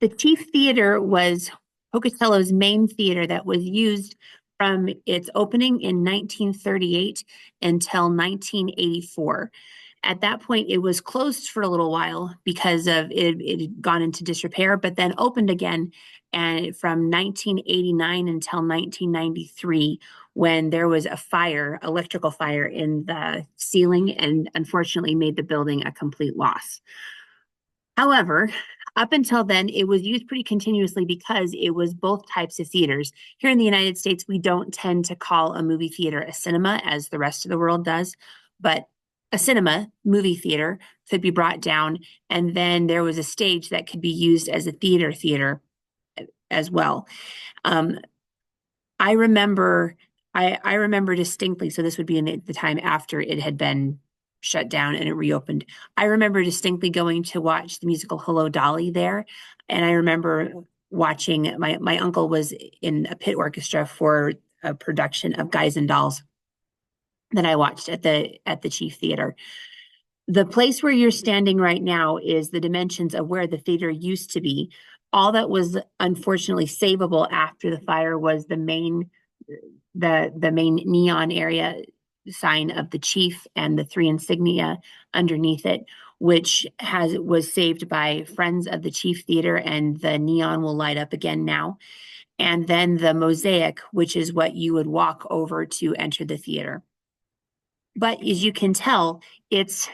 The Chief Theater was Pocatello's main theater that was used from its opening in 1938 until 1984. At that point, it was closed for a little while because of it had gone into disrepair, but then opened again and from 1989 until 1993 when there was a fire, electrical fire in the ceiling, and unfortunately made the building a complete loss. However, up until then, it was used pretty continuously because it was both types of theaters. Here in the United States, we don't tend to call a movie theater a cinema as the rest of the world does, but a cinema, movie theater, could be brought down, and then there was a stage that could be used as a theater as well. Um, I remember, I remember distinctly. So this would be in the time after it had been shut down and it reopened. I remember distinctly going to watch the musical Hello Dolly there, and I remember watching. My uncle was in a pit orchestra for a production of Guys and Dolls that I watched at the Chief Theater. The place where you're standing right now is the dimensions of where the theater used to be. All that was unfortunately savable after the fire was the main neon area sign of the chief and the three insignia underneath it, which was saved by Friends of the Chief Theater, and the neon will light up again now. And then the mosaic, which is what you would walk over to enter the theater. But as you can tell, it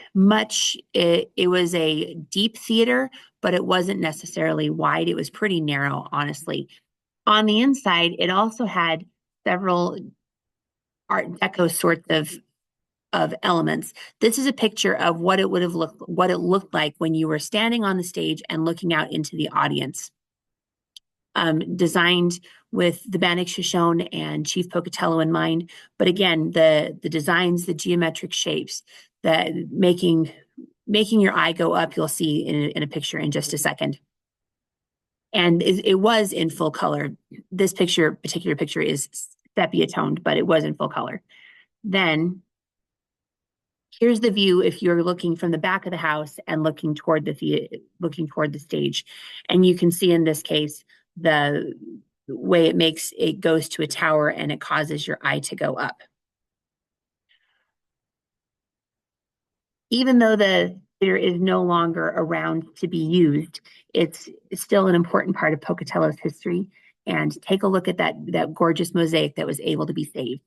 was a deep theater, but it wasn't necessarily wide. It was pretty narrow, honestly. On the inside, it also had several Art Deco sorts of elements. This is a picture of what it looked like when you were standing on the stage and looking out into the audience. Designed with the Banach Shoshone and Chief Pocatello in mind. But again, the designs, the geometric shapes, that making your eye go up, you'll see in a picture in just a second. And it was in full color. This particular picture is sepia toned, but it was in full color. Then here's the view if you're looking from the back of the house and looking toward the stage. And you can see in this case the way it goes to a tower and it causes your eye to go up. Even though the theater is no longer around to be used, it's still an important part of Pocatello's history. And take a look at that gorgeous mosaic that was able to be saved.